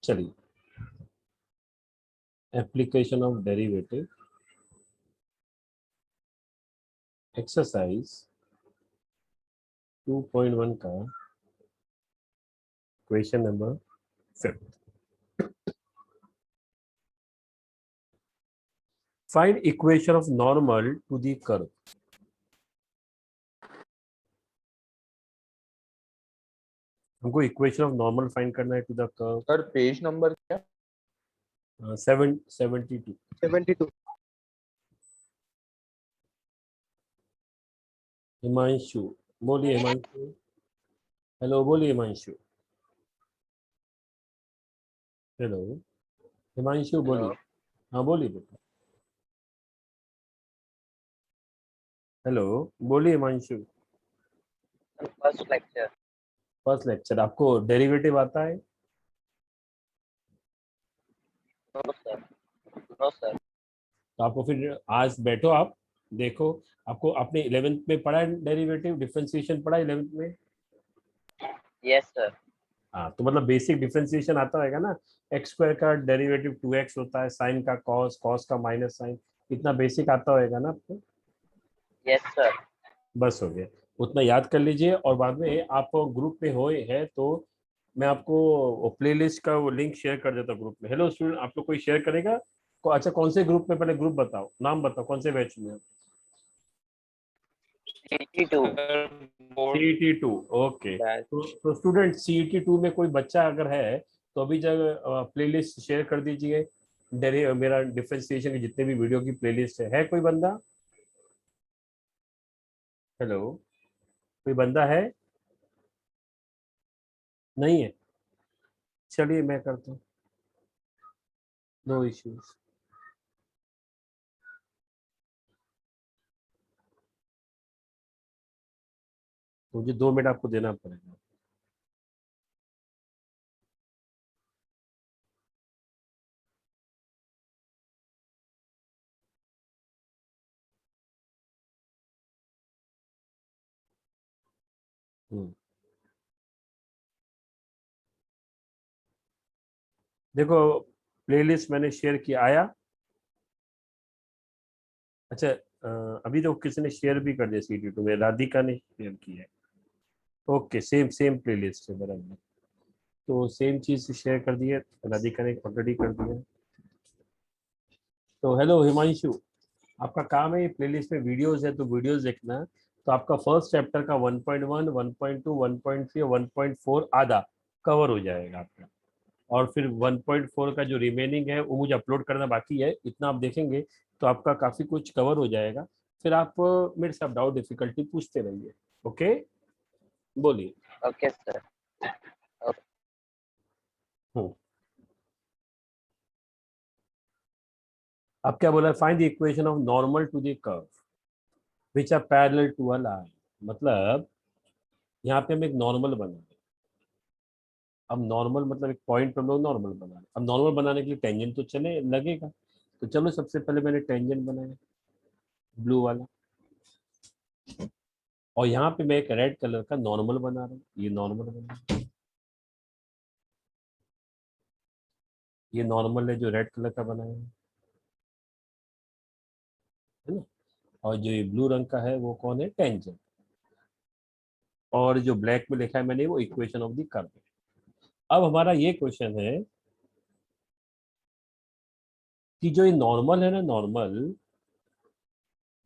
चलिए, application of derivative exercise 2.1 का question number 5। Find equation of normal to the curve. हमको equation of normal find करना है to the curve. Sir page number क्या? 72। 72। हिमांशु, बोलिए Himanshu. Hello, बोलिए हिमांशु। हेलो हिमांशु, बोलिए। हाँ बोलिए बेटा। हेलो, बोलिए Himanshu. First lecture. First lecture. आपको डेरिवेटिव आता है? No sir, no sir. तो आपको फिर आज बैठो, आप देखो। आपको आपने 11th में पढ़ा है डेरिवेटिव, डिफरेंशिएशन पढ़ा 11th में? Yes sir. हाँ, तो मतलब बेसिक डिफरेंशिएशन आता होगा ना। एक्स स्क्वायर का डेरिवेटिव 2x होता है, साइन का कॉस, कॉस का माइनस साइन। इतना बेसिक आता होगा ना आपको? Yes sir. बस हो गया, उतना याद कर लीजिए। और बाद में आप ग्रुप में हो है तो मैं आपको प्लेलिस्ट का वो लिंक शेयर कर देता हूँ ग्रुप में। हेलो स्टूडेंट, आप लोग कोई शेयर करेगा? अच्छा, कौन से ग्रुप में? पहले ग्रुप बताओ, नाम बताओ, कौन से बैच में? CT2। CET2। ओके। तो स्टूडेंट CET2 में कोई बच्चा अगर है तो अभी जब प्लेलिस्ट शेयर कर दीजिए। मेरा डिफरेंशिएशन के जितने भी वीडियो की प्लेलिस्ट है कोई बंदा? हेलो, कोई बंदा है? नहीं है? चलिए मैं करता हूँ, नो इश्यूज। मुझे 2 मिनट आपको देना पड़ेगा। देखो, प्लेलिस्ट मैंने शेयर किया, आया? अच्छा, अभी तो किसी ने शेयर भी कर दिया CET2 में, राधिका ने शेयर किया है। ओके, सेम सेम प्लेलिस्ट है बराबर। तो सेम चीज शेयर कर दी है, राधिका ने ऑलरेडी कर दिया। तो हेलो हिमांशु, आपका काम है ये प्लेलिस्ट में वीडियोस है तो वीडियोस देखना। तो आपका फर्स्ट चैप्टर का 1.1, 1.2, 1.3 और 1.4 आधा कवर हो जाएगा आपका। और फिर 1.4 का जो रिमेनिंग है वो मुझे अपलोड करना बाकी है। इतना आप देखेंगे तो आपका काफी कुछ कवर हो जाएगा। फिर आप मेरे से डाउट डिफिकल्टी पूछते रहिए। ओके, बोलिए। Okay sir. हम्म, अब क्या बोला? Find the equation of normal to the curve which are parallel to a line. मतलब यहाँ पे हम एक नॉर्मल बना रहे हैं। अब नॉर्मल मतलब एक पॉइंट पर हम लोग नॉर्मल बना रहे हैं। अब नॉर्मल बनाने के लिए टेंजेंट तो चले लगेगा। तो चलो, सबसे पहले मैंने टेंजेंट बनाया, ब्लू वाला। और यहाँ पे मैं एक रेड कलर का नॉर्मल बना रहा हूँ। ये नॉर्मल बना, ये नॉर्मल है जो रेड कलर का बनाया है ना। और जो ये ब्लू रंग का है वो कौन है? टेंजेंट। और जो ब्लैक में लिखा है मैंने वो इक्वेशन ऑफ द कर्व है। अब हमारा ये क्वेश्चन है कि जो ये नॉर्मल है ना, नॉर्मल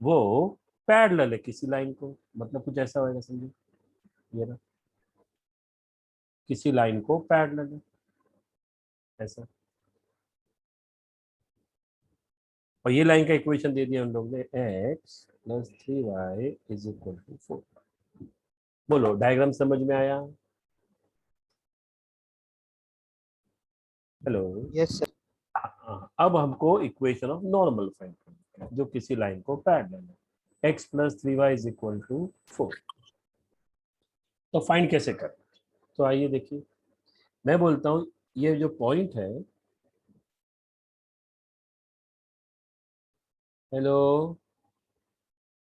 वो पैरेलल है किसी लाइन को। मतलब कुछ ऐसा होगा, समझो ये ना, किसी लाइन को पैरेलल है ऐसा। और ये लाइन का इक्वेशन दे दिया हम लोग ने, x + 3y = 4। बोलो, डायग्राम समझ में आया? हेलो। Yes sir. अब हमको इक्वेशन ऑफ नॉर्मल फाइंड करना है जो किसी लाइन को पैरेलल है, x + 3y = 4। तो फाइंड कैसे कर? तो आइए देखिए, मैं बोलता हूँ ये जो पॉइंट है, हेलो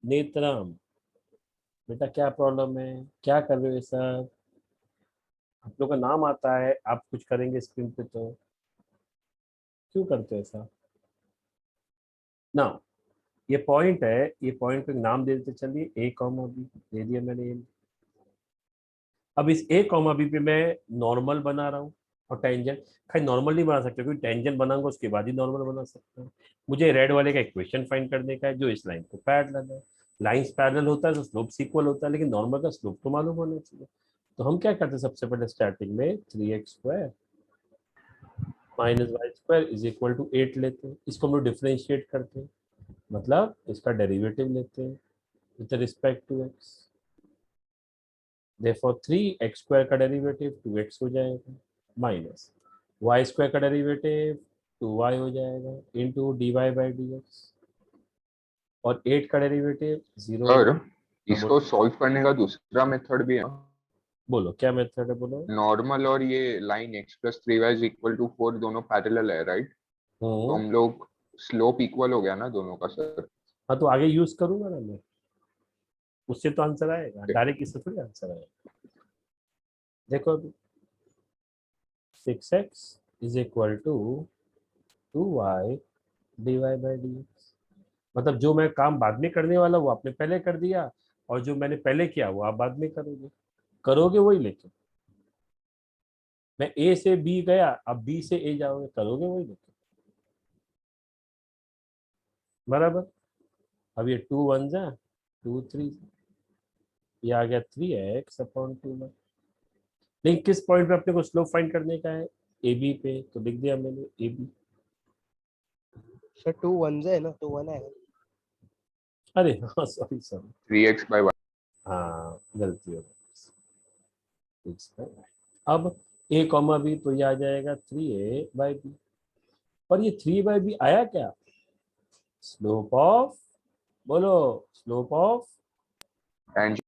नेत्रम, बेटा क्या प्रॉब्लम है? क्या कर रहे हो ये सब? लोग का नाम आता है, आप कुछ करेंगे स्क्रीन पे तो क्यों करते हो ऐसा ना। ये पॉइंट है, ये पॉइंट को एक नाम दे देते, चलिए ए कॉमा बी दे दिया मैंने ये। अब इस ए कॉमा बी पे मैं नॉर्मल बना रहा हूँ और टेंजेंट, खाली नॉर्मल नहीं बना सकते क्योंकि टेंजेंट बनाऊंगा उसके बाद ही नॉर्मल बना सकता हूँ। मुझे रेड वाले का इक्वेशन फाइंड करने का है जो इस लाइन को पैरेलल है। लाइंस पैरेलल होता है तो स्लोप इक्वल होता है, लेकिन नॉर्मल का स्लोप तो मालूम होना चाहिए। तो हम क्या करते हैं सबसे पहले स्टार्टिंग में 3x² minus Y square is equal to 8 लेते हैं, इसको हम लोग डिफ्रेंशिएट करते हैं, मतलब इसका डेरिवेटिव लेते हैं with respect to x। Therefore 3x² का डेरिवेटिव 2x हो जाएगा माइनस y² का डेरिवेटिव 2y हो जाएगा इंटू dy/dx और 8 का डेरिवेटिव 0 हो सर जाएगा। हाँ, इसको सॉल्व करने का दूसरा मेथड भी है, बोलो क्या मेथड है बोलो। नॉर्मल और ये line x+3y is equal to 4 दोनों पैरेलल है राइट, तो हम्म। हम लोग स्लोप इक्वल हो गया ना दोनों का सर। हाँ तो आगे यूज करूंगा ना मैं, उससे तो आंसर आएगा, डायरेक्ट इससे थोड़ी आंसर आएगा। देखो अभी 6x is equal to 2y dy/dx, मतलब जो मैं काम बाद में करने वाला वो आपने पहले कर दिया, और जो मैंने पहले किया वो आप बाद में करोगे, करोगे वही। लेकिन मैं ए से बी गया, अब बी से ए जाओगे, करोगे वही। लेकिन बराबर। अब ये 2 1 जा 2 3, ये आ गया 3x/2 में। लेकिन किस पॉइंट पे अपने को स्लोप फाइंड करने का है, ए बी पे, तो लिख दिया मैंने ए बी। सर 2 1 है ना, 2 1 है। अरे हाँ सॉरी सॉरी, 3x/y। हाँ गलती हो गई। अब ए कॉमा बी तो ये आ जाएगा 3a/b, पर ये 3/b आया क्या, स्लोप ऑफ, बोलो slope of tangent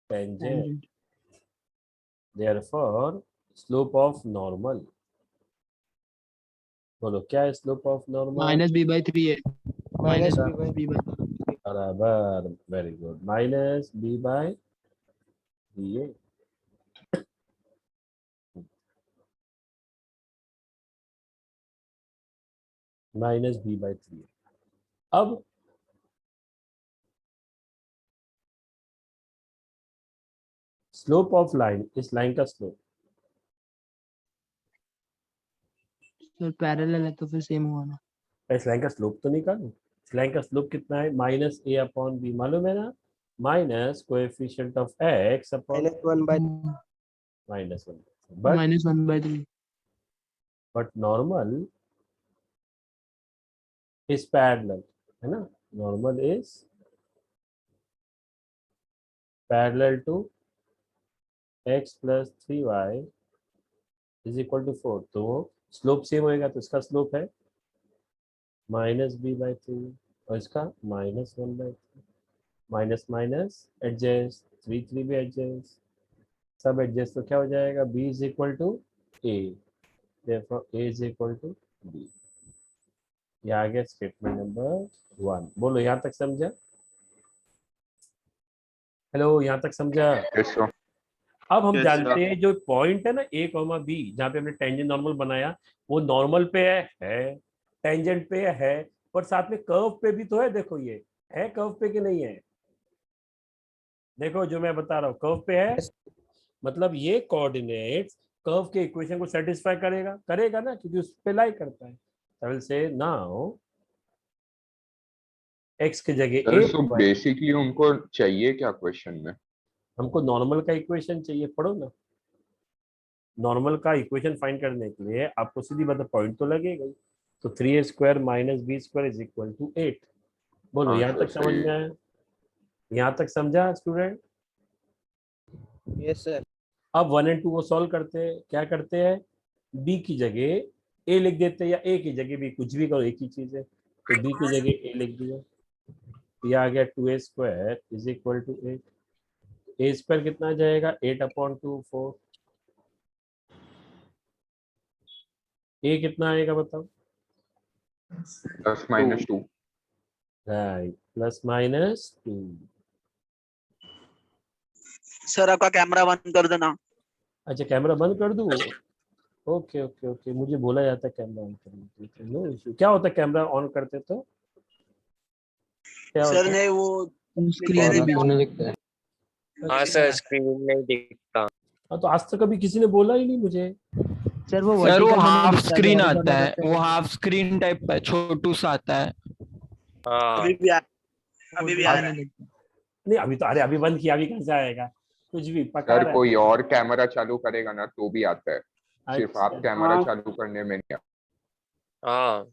tangent, therefore slope of normal, बोलो क्या है स्लोप ऑफ नॉर्मल, -b/3 है। माइनस का b by बराबर, वेरी गुड, -b/3a। -b/3a। अब स्लोप ऑफ लाइन, इस लाइन का स्लोप, सर पैरेलल है तो फिर सेम हुआ ना। इस लाइन का स्लोप तो निकालो। इस लाइन का स्लोप कितना है, -a/b, मालूम है ना, minus coefficient of x upon -1 by -1, but -1/3। Normal is parallel, है ना, normal is parallel to x + 3y = 4, तो स्लोप सेम होएगा, तो इसका स्लोप है -b/3 और इसका -1/3, माइनस माइनस एडजस्ट, 3 3 भी एडजस्ट, सब एडजस्ट, तो क्या हो जाएगा, b = a, therefore a = b। ये आ गया स्टेटमेंट नंबर 1। बोलो यहाँ तक समझा, हेलो यहाँ तक समझा। सर। अब हम जानते हैं जो पॉइंट है ना a कॉमा b, जहाँ पे हमने टेंजेंट नॉर्मल बनाया, वो नॉर्मल पे है टेंजेंट पे है, पर साथ में कर्व पे भी तो है। देखो ये है कर्व पे कि नहीं है, देखो जो मैं बता रहा हूँ कर्व पे है, मतलब ये कोऑर्डिनेट्स कर्व के इक्वेशन को सेटिस्फाई करेगा, करेगा ना, क्योंकि उस पे लाई करता है। I will say now x की जगह सर a, सो बेसिकली उनको चाहिए क्या क्वेश्चन में? हमको नॉर्मल का इक्वेशन चाहिए, पढ़ो ना। नॉर्मल का इक्वेशन फाइंड करने के लिए आपको सीधी बात पॉइंट तो लगेगा ही, तो 3a² - b² = 8। बोलो हाँ यहाँ सर तक समझ सही में है। आया, यहाँ तक समझा स्टूडेंट। Yes sir. अब 1 और 2 को सॉल्व करते हैं, क्या करते हैं, b की जगह a लिख देते हैं, या a की जगह b, कुछ भी करो एक ही चीज है, तो b की जगह a लिख दिया, ये आ गया 2a² = 8, a² कितना आ जाएगा, 8/2 4, a कितना आएगा बताओ, +-2 राइट, +-2। सर आपका कैमरा बंद कर देना। अच्छा कैमरा बंद कर दूँ? ओके ओके ओके, मुझे बोला जाता है कैमरा ऑन करने के लिए, नो इशू। क्या होता है कैमरा ऑन करते तो क्या सर होता है? नहीं वो स्क्रीन अरे में भी- दिखता है। हाँ सर, स्क्रीन नहीं दिखता। हाँ तो आज तक कभी किसी ने बोला ही नहीं मुझे। सर वो सर वो वर्टिकल में नहीं हाफ दिखता, जो स्क्रीन horizontal आता है, रहता वो हाफ स्क्रीन टाइप का छोटू सा आता है। हाँ अभी भी अभी भी आ वो रहा नहीं है। दिखता। नहीं अभी तो, अरे अभी बंद किया, अभी कैसे आएगा? कुछ भी पका सर रहा कोई और कैमरा चालू करेगा ना तो भी आता है, है। सिर्फ आप अच्छा, कैमरा चालू करने में नहीं आता। हाँ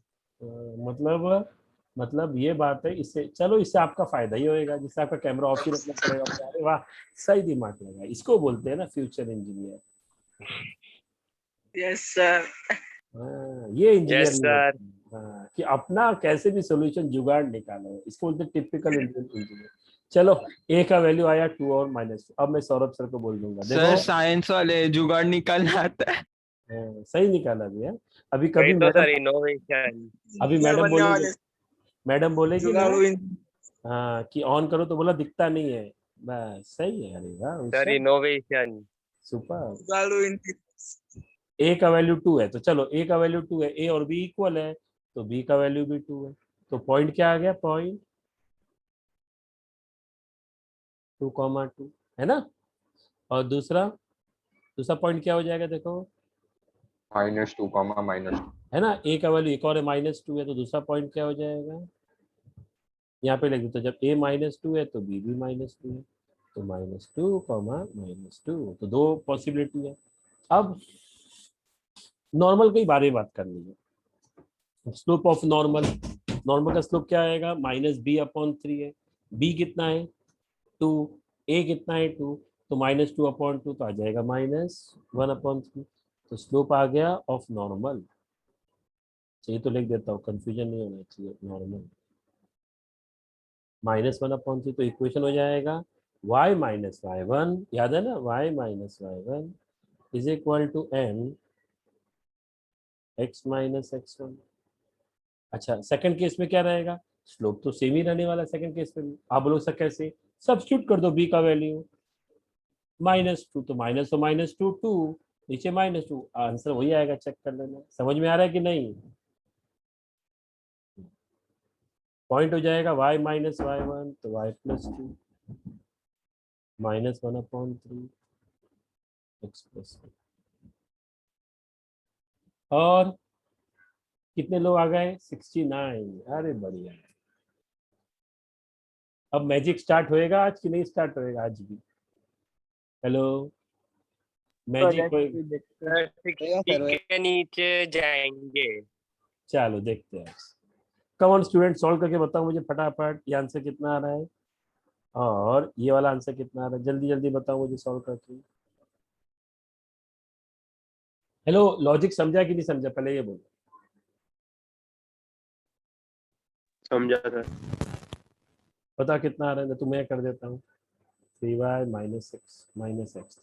मतलब ये बात है, इससे चलो इससे आपका फायदा ही होएगा, जिससे आपका कैमरा ऑफ ही रखना पड़ेगा। अरे वाह, सही दिमाग लगा, इसको बोलते हैं ना फ्यूचर इंजीनियर। Yes sir. हाँ, ये यस इंजीनियरिंग सर। होती है। हाँ, कि अपना कैसे भी सोल्यूशन जुगाड़ निकालो, इसको बोलते हैं टिपिकल इंडियन इंजीनियर। चलो ए का वैल्यू आया 2 और -2। अब मैं सौरभ सर को बोल दूंगा, सर देखो साइंस वाले जुगाड़ निकालना आता है। सही निकाला भी है। अभी वही कभी तो मैडम, सर, इनोवेशन। अभी इंजीनियर मैडम बनने बोलेगी, वाले मैडम बोलेगी ना जुगाड़ू हाँ कि ऑन करो तो बोला दिखता नहीं है, बस सही है। अरे वाह सर इनोवेशन। सुपर। जुगाड़ू ए का वैल्यू 2 है तो चलो ए का वैल्यू 2 है, ए और बी इक्वल है तो बी का वैल्यू भी 2 है। तो पॉइंट क्या आ गया? पॉइंट 2,2 है ना। और दूसरा पॉइंट क्या हो जाएगा देखो, -2, -2। है ना। ए का वैल्यू एक और है -2 है, तो दूसरा पॉइंट क्या हो जाएगा? यहाँ पे लिख दो, जब ए -2 है तो बी भी -2 है, तो -2, -2। तो दो पॉसिबिलिटी है। अब नॉर्मल के बारे में बात करनी है। स्लोप ऑफ नॉर्मल, नॉर्मल का स्लोप क्या आएगा? -b/3 है। b कितना है? 2। a कितना है? 2। तो -2/2 तो आ जाएगा -1/3। तो स्लोप आ गया ऑफ नॉर्मल। चाहिए तो लिख देता हूँ, कंफ्यूजन नहीं होना चाहिए। नॉर्मल -1/3, तो इक्वेशन हो जाएगा y - y1, याद है ना, y - y1 is equal to m x - x1। अच्छा सेकंड केस में क्या रहेगा? स्लोप तो सेम ही रहने वाला सेकंड केस में भी। आप बोलो सर कैसे? सब्स्टिट्यूट कर दो b का वैल्यू, -2 तो माइनस, तो -2 2 नीचे -2, आंसर वही आएगा। चेक कर लेना, समझ में आ रहा है कि नहीं? पॉइंट हो जाएगा y - y1 तो y + 2 -1/3 x + 2। और कितने लोग आ गए? 69। अरे बढ़िया। अब मैजिक स्टार्ट होएगा आज कि नहीं स्टार्ट होएगा? आज भी हेलो, मैजिक होएगा। सर 60 के नीचे जाएंगे। चलो देखते हैं। कम ऑन स्टूडेंट, सॉल्व करके बताओ मुझे फटाफट, ये आंसर कितना आ रहा है और ये वाला आंसर कितना आ रहा है? जल्दी जल्दी बताओ मुझे सॉल्व करके। हेलो, लॉजिक समझा कि नहीं समझा? पहले ये बोलो। समझा सर। पता कितना आ रहा है? तो मैं कर देता हूँ 3y - x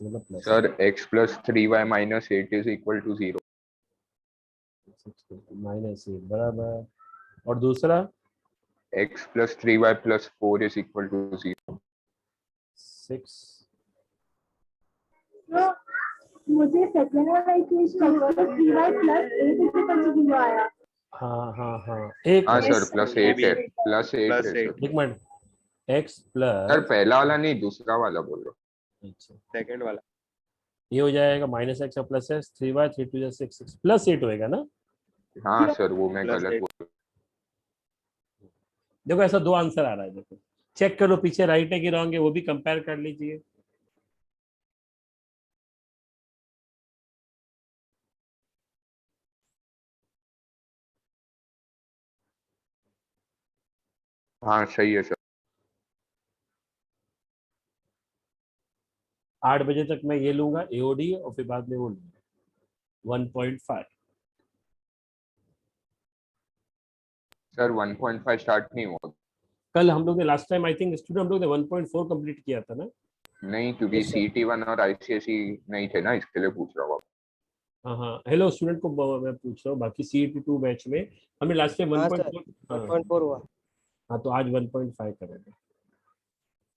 मतलब प्लस सर x + 3y - 8 = 0। -8 बराबर। और दूसरा x + 3y + 4 = 0। 6। मुझे सेकंड वाला इक्वेशन 3y + 8 = 0 आया। हाँ एक हाँ मिनट, सर +8 है, +8 है सर। एक मिनट। x सर प्लस, पहला वाला नहीं, दूसरा वाला बोल रहा अच्छा सेकंड वाला। ये हो जाएगा -x और +x, 3y 3 2 6 6 +8 होएगा ना। हूँ। हाँ सर वो मैं गलत बोल रहा देखो ऐसा दो आंसर आ रहा है, देखो चेक करो पीछे राइट है कि रॉन्ग है, वो भी कंपेयर कर लीजिए। हूँ। हाँ सही है सर। 8 बजे तक मैं ये लूंगा एओडी और फिर बाद में वो लूंगा 1.5। सर 1.5 स्टार्ट नहीं हुआ। कल हम लोग ने last time I think student हम लोग ने 1.4 कंप्लीट किया था ना। नहीं क्योंकि Yes, sir. CT1 और ICSE नहीं थे ना, इसके लिए पूछ रहा हूँ। हाँ हेलो स्टूडेंट को मैं पूछ रहा हूँ, बाकी CET2 बैच में हमने लास्ट टाइम हाँ 1.4। सर 1.4 हुआ। हाँ तो आज 1.5 करेंगे।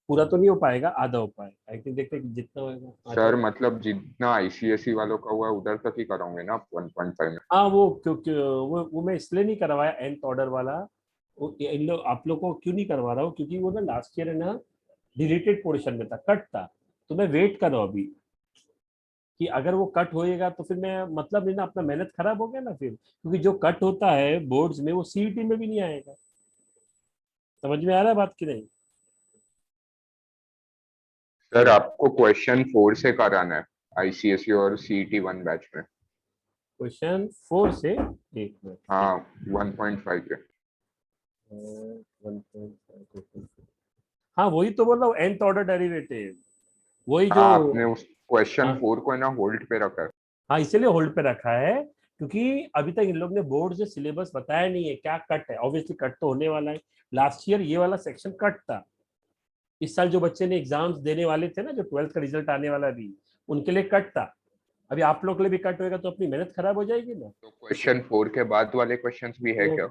पूरा तो नहीं हो पाएगा, आधा हो पाएगा। आई थिंक देखते हैं कि जितना होगा सर मतलब जितना आईसीएसई वालों का हुआ है उधर तक ही कराओगे ना 1.5 में? हाँ वो क्योंकि वो मैं इसलिए नहीं करवाया nth ऑर्डर वाला। इन लोग आप लोग को क्यों नहीं करवा रहा हूँ, क्योंकि वो ना लास्ट ईयर है ना डिलीटेड पोर्शन में था, कट था। तो मैं वेट कर रहा हूँ अभी कि अगर वो कट होएगा तो फिर मैं मतलब नहीं ना, अपना मेहनत खराब हो गया ना फिर, क्योंकि जो कट होता है बोर्ड्स में वो सीईटी में भी नहीं आएगा। समझ में आ रहा है बात की नहीं? सर आपको क्वेश्चन 4 से कराना है आईसीएसई और सीईटी 1 बैच में। क्वेश्चन 4 से, एक मिनट, हाँ 1.5 के। 1.5, हाँ वही तो बोल रहा हूँ, nth ऑर्डर डेरिवेटिव, वही जो। हाँ आपने उस क्वेश्चन हाँ 4 को है ना होल्ड पे रखा है। हाँ इसीलिए होल्ड पे रखा है, क्योंकि अभी तक इन लोग ने बोर्ड से सिलेबस बताया नहीं है क्या कट है। ऑब्वियसली कट तो होने वाला है। लास्ट ईयर ये वाला सेक्शन कट था। इस साल जो बच्चे ने एग्जाम्स देने वाले थे ना, जो 12th का रिजल्ट आने वाला भी, उनके लिए कट था। अभी आप लोग के लिए भी कट होएगा तो अपनी मेहनत खराब हो जाएगी ना। तो क्वेश्चन 4 के बाद वाले क्वेश्चंस भी है क्या?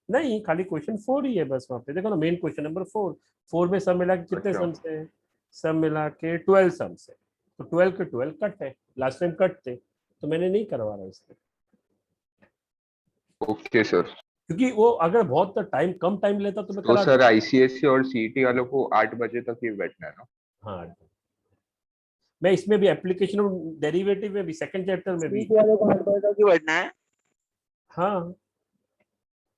नहीं, खाली क्वेश्चन 4 ही है बस। वहाँ पे देखो ना, मेन क्वेश्चन नंबर 4। 4 में सब मिला के कितने अच्छा। सम्स है? सब मिला के 12 सम्स है। तो 12 के 12 कट है, लास्ट टाइम कट थे, तो मैंने नहीं करवा रहा इसमें। Okay sir. क्योंकि वो अगर बहुत टाइम कम टाइम लेता तो मैं तो करा सर देता। आईसीएसई और सीईटी वालों को 8 बजे तक ही बैठना है ना? हाँ, मैं इसमें भी एप्लीकेशन डेरिवेटिव में भी, सेकंड चैप्टर में भी। सीट वाले को 8 बजे तक ही बैठना है। हाँ,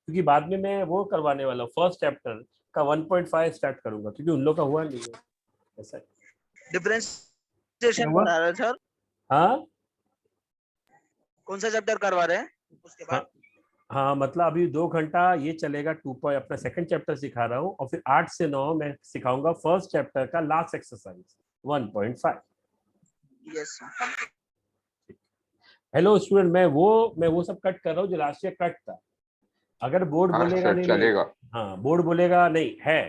क्योंकि बाद में मैं वो करवाने वाला हूँ, फर्स्ट चैप्टर का 1.5 स्टार्ट करूंगा, क्योंकि उन लोग का हुआ नहीं है ऐसा है। डिफरेंशिएशन हुआ? करा रहे हैं सर? हाँ कौन सा चैप्टर करवा रहे हैं उसके हाँ बाद? हाँ, मतलब अभी 2 घंटा ये चलेगा, 2 पॉइंट अपना सेकंड चैप्टर सिखा रहा हूँ, और फिर 8 से 9 मैं सिखाऊंगा फर्स्ट चैप्टर का last exercise 1.5। Yes sir. Hello student, मैं वो सब कट कर रहा हूँ जो लास्ट ईयर कट था। अगर बोर्ड हाँ बोलेगा सर नहीं नहीं, चलेगा। हाँ बोर्ड बोलेगा नहीं है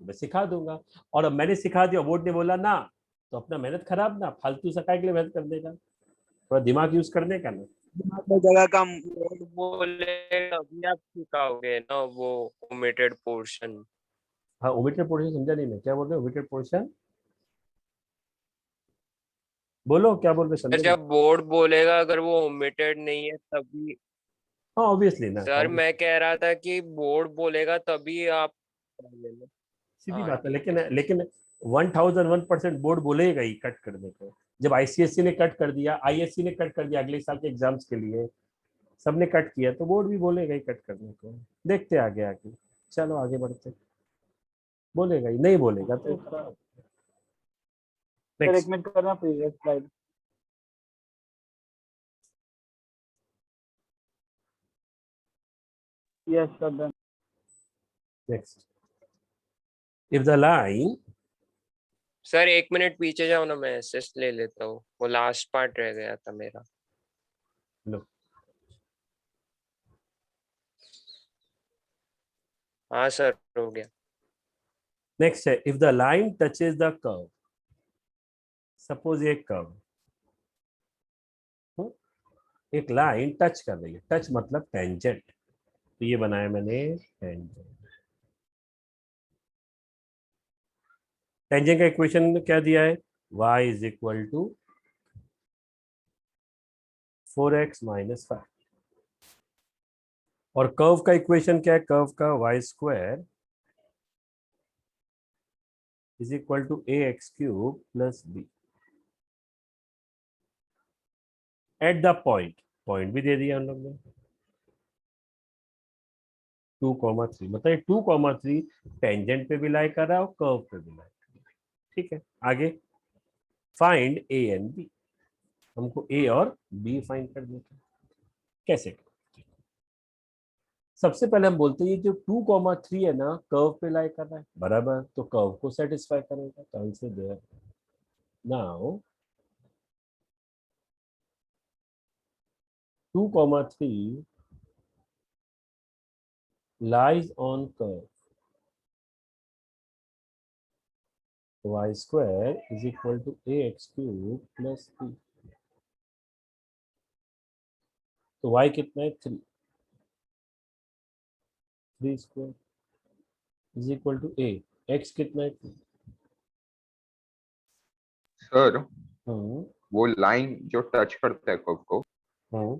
तो मैं सिखा दूंगा। और अब मैंने सिखा दिया, बोर्ड ने बोला ना, तो अपना मेहनत खराब ना, फालतू सकाई के लिए मेहनत करने का, थोड़ा दिमाग यूज करने का ना। दिमाग में जगह कम। बोर्ड बोलेगा अभी आप सिखाओगे ना वो ओमिटेड पोर्शन। हाँ ओमिटेड पोर्शन समझा नहीं मैं, क्या बोल रहे हो ओमिटेड पोर्शन? बोलो क्या बोल रहे, सर समझे नहीं। जब बोर्ड बोलेगा अगर वो ओमिटेड नहीं है तभी। हाँ ऑब्वियसली ना, सर मैं कह रहा था कि बोर्ड बोलेगा तभी आप ले लो। सीधी हाँ बात है, ठीक लेकिन है। लेकिन 1001% बोर्ड बोलेगा ही कट करने को। जब आईसीएससी ने कट कर दिया, आईएससी ने कट कर दिया अगले साल के एग्जाम्स के लिए, सबने कट किया, तो बोर्ड भी बोलेगा ही कट करने को। देखते आगे आगे, चलो आगे बढ़ते। बोलेगा ही, नहीं बोलेगा तो सर एक नेक्स्ट। मिनट करना previous slide. Yes sir done. Next, if the line, sir 1 minute पीछे जाओ ना, मैं एसएस ले लेता हूँ, वो लास्ट पार्ट रह गया था मेरा। लो हाँ सर हो गया। नेक्स्ट है, if the line touches the curve. Suppose ये कर्व, एक लाइन टच कर रही है, टच मतलब टेंजेंट, तो ये बनाया मैंने टेंजेंट। टेंजेंट का इक्वेशन क्या दिया है? y is equal to 4x minus 5। और कर्व का इक्वेशन क्या है? कर्व का Y square is equal to A X cube plus B at the point. Point भी दे दिया हम लोग ने 2,3, मतलब 2,3 टेंजेंट पे भी लाई कर रहा है और कर्व पे भी लाई कर रहा है। ठीक है, आगे फाइंड ए एंड बी। हमको ए और बी फाइंड कर देते हैं। कैसे? सबसे पहले हम बोलते हैं जो 2,3 है ना, कर्व पे लाई कर रहा है, बराबर, तो कर्व को सेटिस्फाई करेगा, तो answer there. Now 2,3 lies on curve y square is equal to ax cube plus b। तो y कितना है? 3। 3 square is equal to a, x कितना है? 2। सर हम्म, वो लाइन जो टच करता है कर्व को हम्म,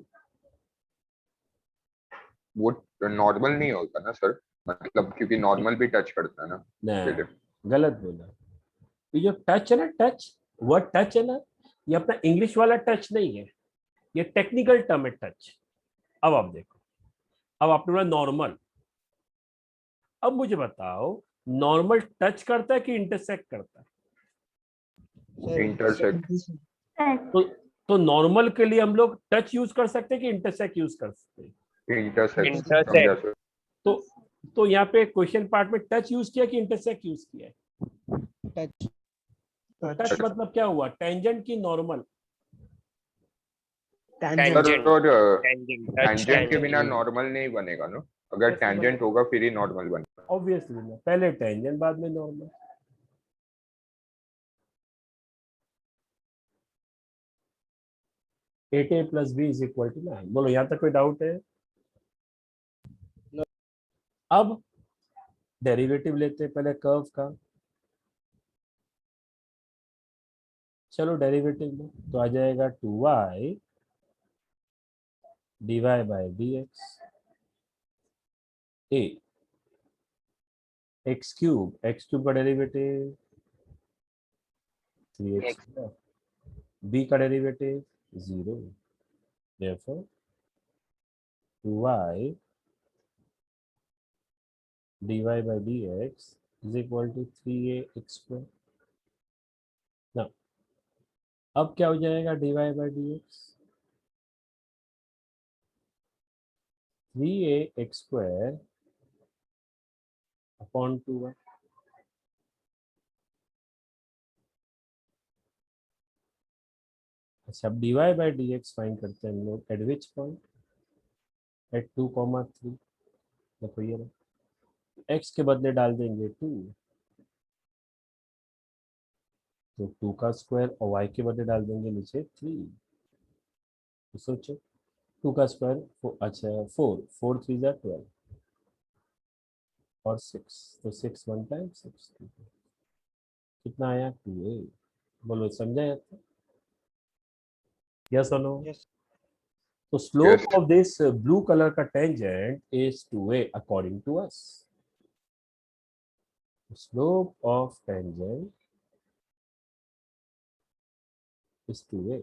वो नॉर्मल नहीं होता ना सर, मतलब क्योंकि नॉर्मल भी टच करता है ना नहीं, फिर। गलत बोला। ये जो टच है ना, टच, वर्ड टच है ना, ये अपना इंग्लिश वाला टच नहीं है, ये टेक्निकल टर्म है टच। अब आप देखो, अब आपने बोला नॉर्मल, अब मुझे बताओ नॉर्मल टच करता है कि इंटरसेक्ट करता है? इंटरसेक्ट। तो तो नॉर्मल के लिए हम लोग टच यूज कर सकते हैं कि इंटरसेक्ट यूज कर सकते हैं? Intersect Intersect. समझा सर। तो तो यहाँ पे क्वेश्चन पार्ट में टच यूज किया कि इंटरसेक्ट यूज किया है? टच टच मतलब क्या हुआ, टेंजेंट की नॉर्मल? Tangent Tangent. और Tangent. Touch टैंजेंट के बिना tangent. नॉर्मल नहीं बनेगा ना, अगर कैसे टैंजेंट होगा फिर ही नॉर्मल बनेगा। ऑब्वियसली ना, पहले टेंजेंट बाद में normal. 8a plus B is equal to 9। बोलो यहाँ तक कोई डाउट है? अब डेरिवेटिव लेते हैं पहले कर्व का। चलो डेरिवेटिव लो, तो आ जाएगा 2y dy by dx a x cube का डेरिवेटिव 3x, b का derivative 0, therefore 2y dy by dx is equal to 3ax square। ना, अब क्या हो जाएगा dy by dx? 3ax square upon 2y। अच्छा, अब dy by dx फाइंड करते हैं हम लोग एट विच पॉइंट? एट 2,3। देखो ये रहा, x के बदले डाल देंगे 2, तो 2 का स्क्वायर, और y के बदले डाल देंगे नीचे 3। तो सोचो 2 का स्क्वायर, अच्छा 4, 4 3 जा 12 और 6, तो 6 1 टाइम 6, कितना आया 2a। बोलो समझा जाता? यस और नो? यस तो slope Yes. Of this blue colour का tangent is 2a according to us. Slope of tangent is 2a,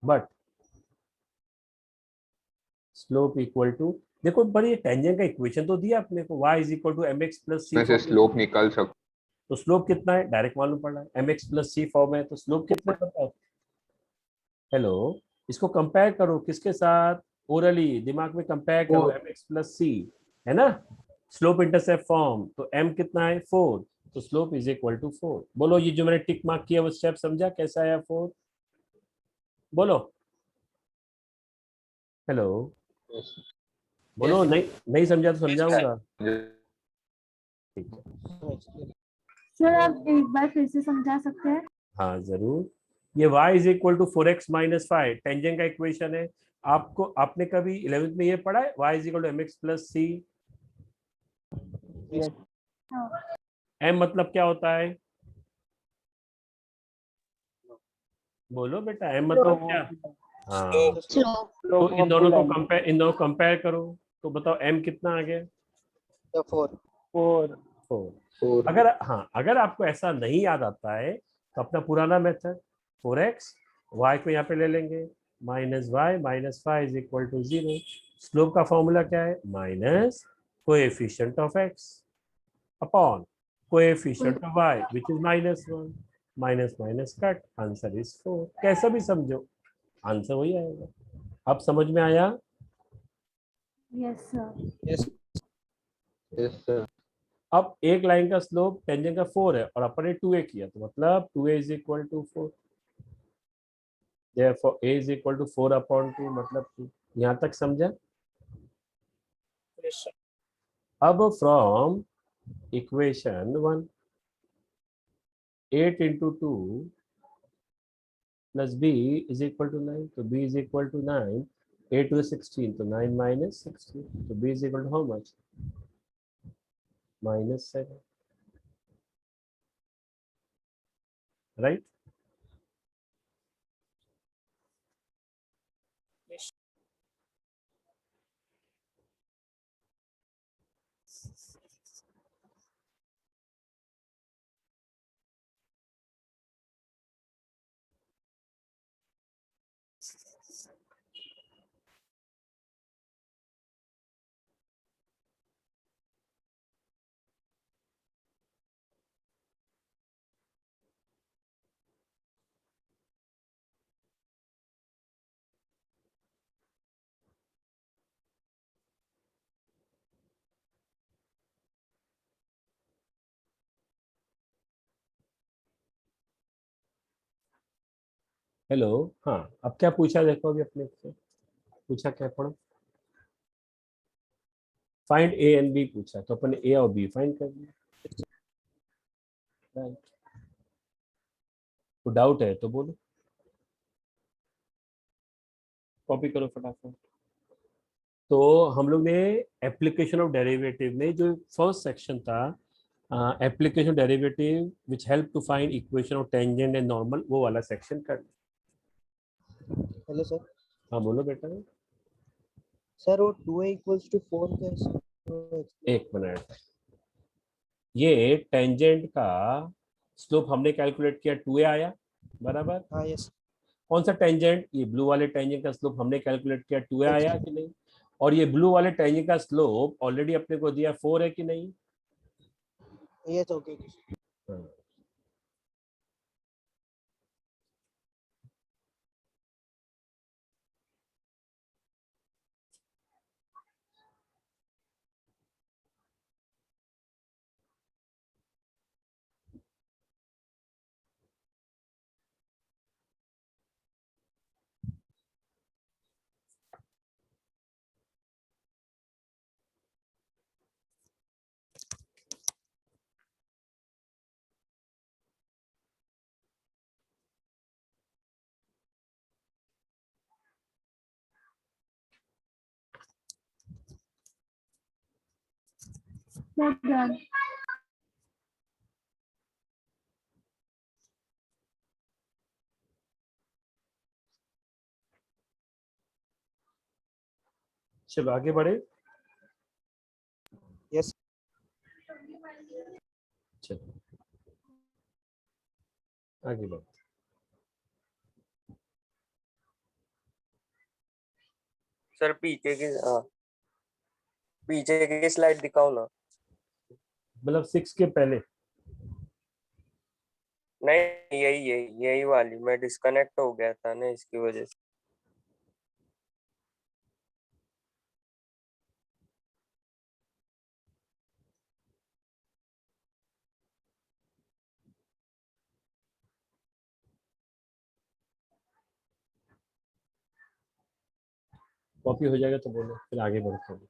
but slope equal to, देखो पर ये टेंजेंट का इक्वेशन तो दिया अपने को, y is equal to mx plus c में से स्लोप निकाल सकते। तो स्लोप कितना है डायरेक्ट मालूम पड़ रहा है, mx प्लस c फॉर्म है, तो स्लोप कितना पता है? हेलो, इसको कंपेयर करो किसके साथ? ओरली दिमाग में कंपेयर करो, mx प्लस c है ना, स्लोप इंटरसेप्ट फॉर्म, तो m कितना है 4, तो स्लोप इज इक्वल टू 4। बोलो ये जो मैंने टिक मार्क किया वो स्टेप समझा कैसा आया 4? बोलो हेलो, बोलो नहीं नहीं समझा तो समझाऊंगा। ठीक है, सर आप एक बार फिर से समझा सकते हैं? हाँ जरूर। ये y is equal to 4x minus 5 tangent का इक्वेशन है। आपको आपने कभी 11th में ये पढ़ा है, y is equal to mx plus c। हाँ। m मतलब क्या होता है? बोलो बेटा, m मतलब क्या? हाँ, तो इन दोनों को कंपेयर करो, तो बताओ m कितना आ गया? 4 4। अगर हाँ, अगर आपको ऐसा नहीं याद आता है तो अपना पुराना मेथड 4x, y को यहाँ पे ले लेंगे, minus Y minus 5 is equal to 0। Slope का फॉर्मूला क्या है? माइनस कोएफिशिएंट ऑफ x अपॉन coefficient of y which is -1, minus minus cut, answer is 4। कैसा भी समझो आंसर वही आएगा। अब समझ में आया? Yes sir. यस सर अब एक लाइन का स्लोप टेंजेंट का 4 है और अपन ने 2a किया, तो मतलब 2a is equal to 4, therefore a is equal to 4 upon 2 मतलब 2। यहाँ तक समझा? अब from equation 1, 8 into 2 plus b is equal to 9, तो b is equal to 9, 8 to 16, तो 9 माइनस 16, तो b is equal to how much? -7। Right? Hello, हाँ, अब क्या पूछा देखो अभी अपने से, पूछा क्या पढ़ो? फाइंड ए एंड बी पूछा, तो अपन ए और बी फाइंड कर दिया, राइट? तो डाउट है तो बोलो, कॉपी करो फटाफट। तो हम लोग ने एप्लीकेशन ऑफ डेरिवेटिव में जो फर्स्ट सेक्शन था, application derivative which help to find equation of tangent and normal, वो वाला सेक्शन कर। Hello sir. हाँ बोलो बेटा। सर वो 2a इक्वल्स टू 4 कैसे? एक मिनट, ये टेंजेंट का स्लोप हमने कैलकुलेट किया, 2a आया, बराबर? हाँ यस। कौन सा टेंजेंट? ये ब्लू वाले टेंजेंट का स्लोप हमने कैलकुलेट किया, 2a Yes. आया कि नहीं? और ये ब्लू वाले टेंजेंट का स्लोप ऑलरेडी अपने को दिया 4 है कि नहीं? Yes okay. हाँ। Well done. चलो आगे बढ़े। यस। चलो आगे बढ़ो। सर पीछे की स्लाइड दिखाओ ना। मतलब 6 के पहले। नहीं, यही वाली, मैं डिस्कनेक्ट हो गया था ना, इसकी वजह से। कॉपी हो जाएगा तो बोलो, फिर आगे बढ़ते हैं।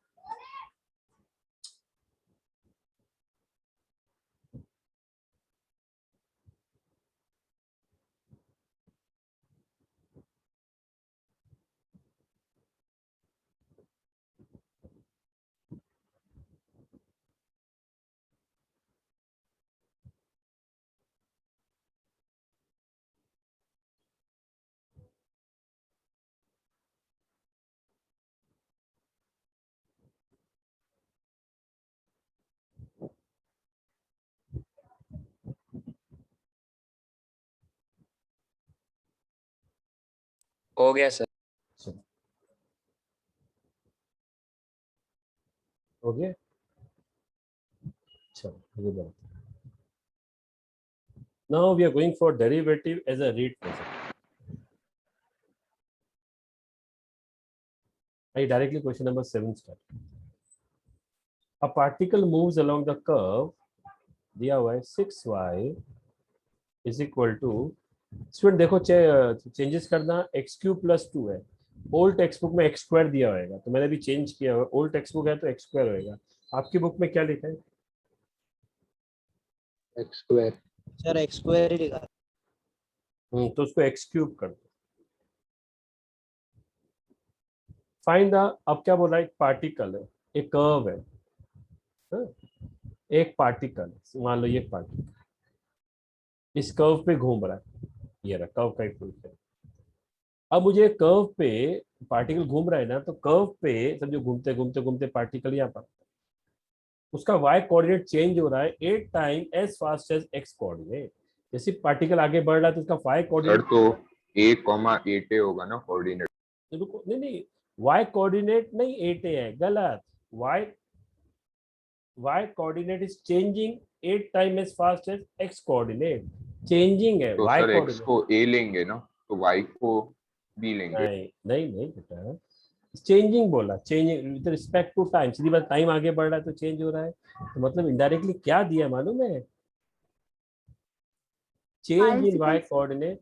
हो गया सर। चलो हो गया। चलो आगे बढ़ते हैं। Now we are going for derivative as a read process. I directly question number 7 start. A particle moves along the curve दिया हुआ है 6y is equal to, student देखो चेंजेस करना, x क्यूब प्लस 2 है, ओल्ड टेक्स्ट बुक में x square दिया होगा, तो मैंने भी चेंज किया हुआ, ओल्ड टेक्स्ट बुक है तो x स्क्वायर होएगा। आपकी बुक में क्या लिखा है? X square. Sir x square ही लिखा। तो उसको x क्यूब कर दो। फाइंड द, अब क्या बोला, एक पार्टिकल है, एक कर्व है, हाँ? एक पार्टिकल, मान लो ये पार्टिकल, इस कर्व पे घूम रहा है, ये रहा कर्व का इक्वेशन। अब मुझे कर्व पे पार्टिकल घूम रहा है ना, तो कर्व पे समझो घूमते घूमते घूमते पार्टिकल यहाँ पर, उसका y कोऑर्डिनेट चेंज हो रहा है 8 time as fast as x coordinate. जैसे पार्टिकल आगे बढ़ रहा है तो उसका y सर कोऑर्डिनेट, तो a,8 होगा ना कोऑर्डिनेट। रुको नहीं नहीं, y कोऑर्डिनेट नहीं 8 है, गलत। y coordinate is changing 8 time as fast as x coordinate, changing है तो y सर x कोऑर्डिनेट। को a लेंगे ना, तो y को b लेंगे। नहीं नहीं नहीं बेटा, चेंजिंग बोला, changing with respect to time, सीधी बात, टाइम आगे बढ़ रहा है तो चेंज हो रहा है। तो मतलब इनडायरेक्टली क्या दिया मालूम है, change in y coordinate,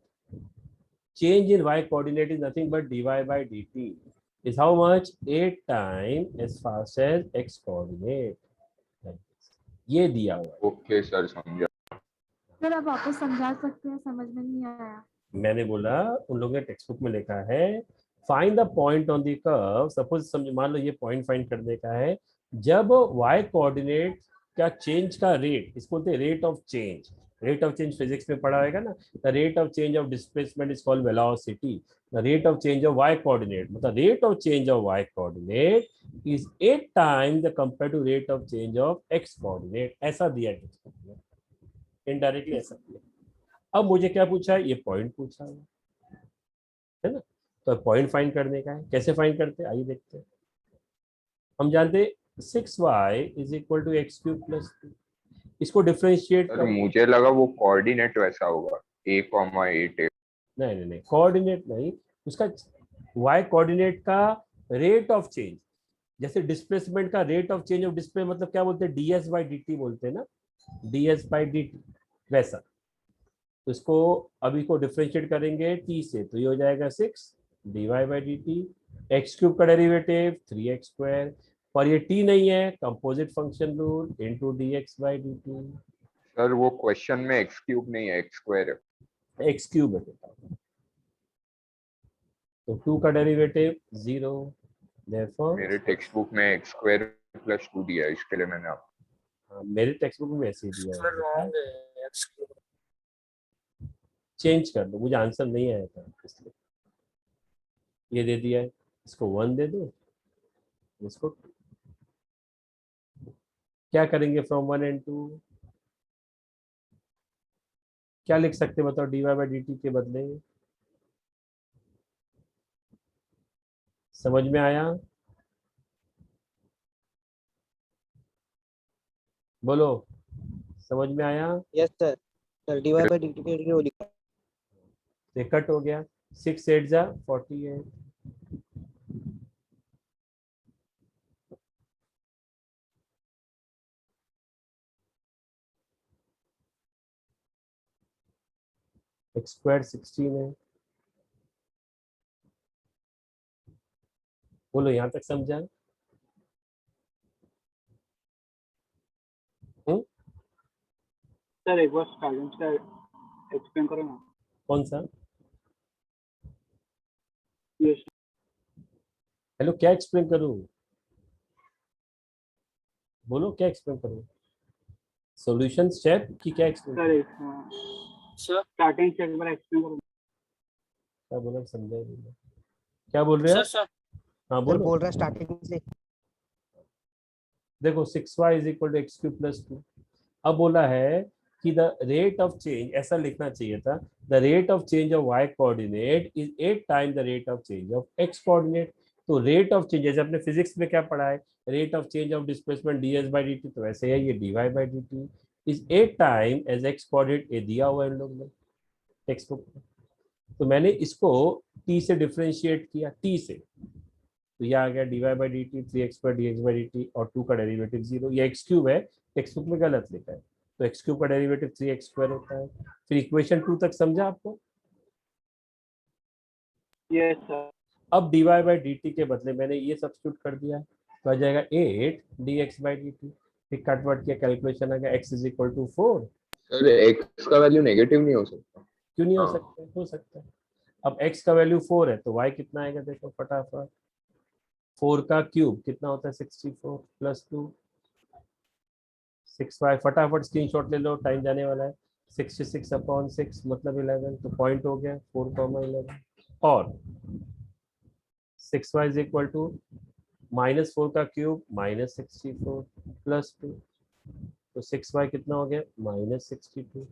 change in y coordinate is nothing but dy by dt is how much 8 time as fast as x coordinate, ये दिया हुआ है। ओके सर समझा। सर आप वापस समझा सकते हैं, समझ में नहीं आया। मैंने बोला उन लोगों ने टेक्स्ट बुक में लिखा है find the point on the curve, suppose समझ मान लो ये पॉइंट फाइंड करने का है, जब y कोऑर्डिनेट का चेंज का रेट, इसको बोलते हैं rate of change. Rate of change physics में पढ़ा होगा ना, the rate of change of displacement is called velocity, the rate of change of y coordinate, मतलब rate of change of y coordinate is 8 times the compare to rate of change of x coordinate, ऐसा दिया है indirectly ऐसा दिया। अब मुझे क्या पूछा है, ये पॉइंट पूछा है ना, तो पॉइंट फाइंड करने का है। कैसे फाइंड करते हैं आइए देखते हैं। हम जानते 6y is equal to X cube plus 2, इसको डिफरेंशिएट सर करें। मुझे लगा वो कोऑर्डिनेट वैसा होगा a,8 नहीं नहीं नहीं, कोऑर्डिनेट नहीं, उसका y कोऑर्डिनेट का रेट ऑफ चेंज, जैसे डिस्प्लेसमेंट का rate of change of display, मतलब क्या बोलते हैं ds बाई dt बोलते हैं ना, ds बाई dt, वैसा। तो इसको अभी को डिफरेंशिएट करेंगे t से, तो ये हो जाएगा 6 dy by dt, x cube का डेरिवेटिव 3x स्क्वायर, पर ये t नहीं है, composite function rule into dx by dt, sir वो क्वेश्चन में x³ नहीं है, x² है। एक्स क्यूब है तो 2 का डेरिवेटिव 0, therefore मेरे टेक्स्ट बुक में x² प्लस 2 दिया है, इसके लिए मैंने आप मेरे टेक्स्ट बुक में ऐसे ही दिया सर है, रॉन्ग है x³ चेंज कर दो, मुझे आंसर नहीं आया था इसलिए ये दे दिया है, इसको 1 दे दो, इसको क्या करेंगे फ्रॉम 1 एंड 2, क्या लिख सकते बताओ dy बाई dt के बदले, समझ में आया, बोलो समझ में आया। Yes sir, sir dy by dt के लिए वो लिखा है। तो कट हो गया, 6 8 जा 48, एक्स स्क्वायर 16 है। बोलो यहाँ तक समझा, सर एक बार स्टार्टिंग का एक्सप्लेन करो ना। कौन सा, ये हेलो क्या एक्सप्लेन करूँ, बोलो क्या एक्सप्लेन करूँ, सॉल्यूशन स्टेप की क्या एक्सप्लेन, सर एक सर स्टार्टिंग से एक बार एक्सप्लेन करो। क्या बोला समझा ही नहीं। क्या बोल रहे हो, सर हाँ सर बोलो। बोल रहा है स्टार्टिंग से। देखो 6y is equal to X cube plus 2, अब बोला है कि द रेट ऑफ चेंज, ऐसा लिखना चाहिए था, the rate of change of y coordinate is 8 time the rate of change of x coordinate. तो रेट ऑफ चेंज, जैसे अपने फिजिक्स में क्या पढ़ा है, rate of change of displacement ds by dt, तो वैसे है ये dy by dt is 8 time as x coordinate, ये दिया हुआ है इन लोग ने टेक्स्ट बुक में। तो मैंने इसको t से डिफरेंशिएट किया, t से, तो ये आ गया dy by dt 3x square dx by dt और 2 का डेरिवेटिव 0, ये x क्यूब है, टेक्स्ट बुक में गलत लिखा है, तो x क्यूब का डेरिवेटिव 3x स्क्वायर होता है। फिर इक्वेशन 2 तक समझा आपको। Yes sir. अब dy बाई dt के बदले मैंने ये सब्स्टिट्यूट कर दिया, तो आ जाएगा 8 dx बाई dt, फिर कटवर्ट किया, कैलकुलेशन आ गया x is equal to 4। Sir x का वैल्यू नेगेटिव नहीं हो सकता, क्यों नहीं हो हाँ। सकता, हो सकता है। अब x का वैल्यू 4 है तो y कितना आएगा, देखो फटाफट, 4 का क्यूब कितना होता है 64 प्लस 2 6y, फटाफट स्क्रीनशॉट ले लो, टाइम जाने वाला है, 66/6 मतलब 11, तो पॉइंट हो गया 4,11 और 6y इज इक्वल टू -4 का क्यूब -64 +2, तो 6y कितना हो गया -62,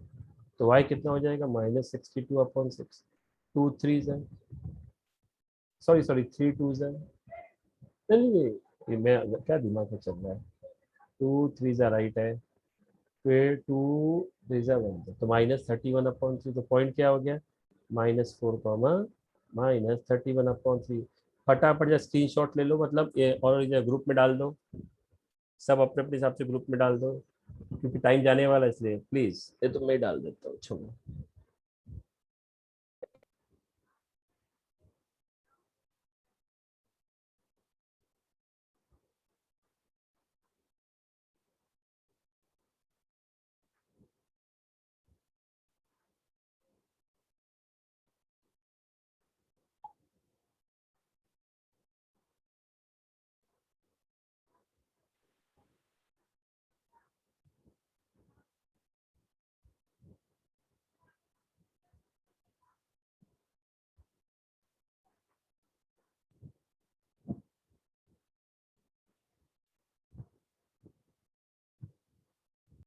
तो y कितना हो जाएगा -62/6, 2 3 है, सॉरी 3 2 है, नहीं ये मैं क्या दिमाग में चल रहा है, 2 3 राइट है, फिर 2 3 1 तो -31/3, तो पॉइंट क्या हो गया -4 -31/3। फटाफट जा स्क्रीनशॉट ले लो, मतलब ये और ग्रुप में डाल दो, सब अपने अपने हिसाब से ग्रुप में डाल दो, क्योंकि टाइम जाने वाला है, इसलिए प्लीज ये तो मैं डाल देता हूँ, छोड़ो।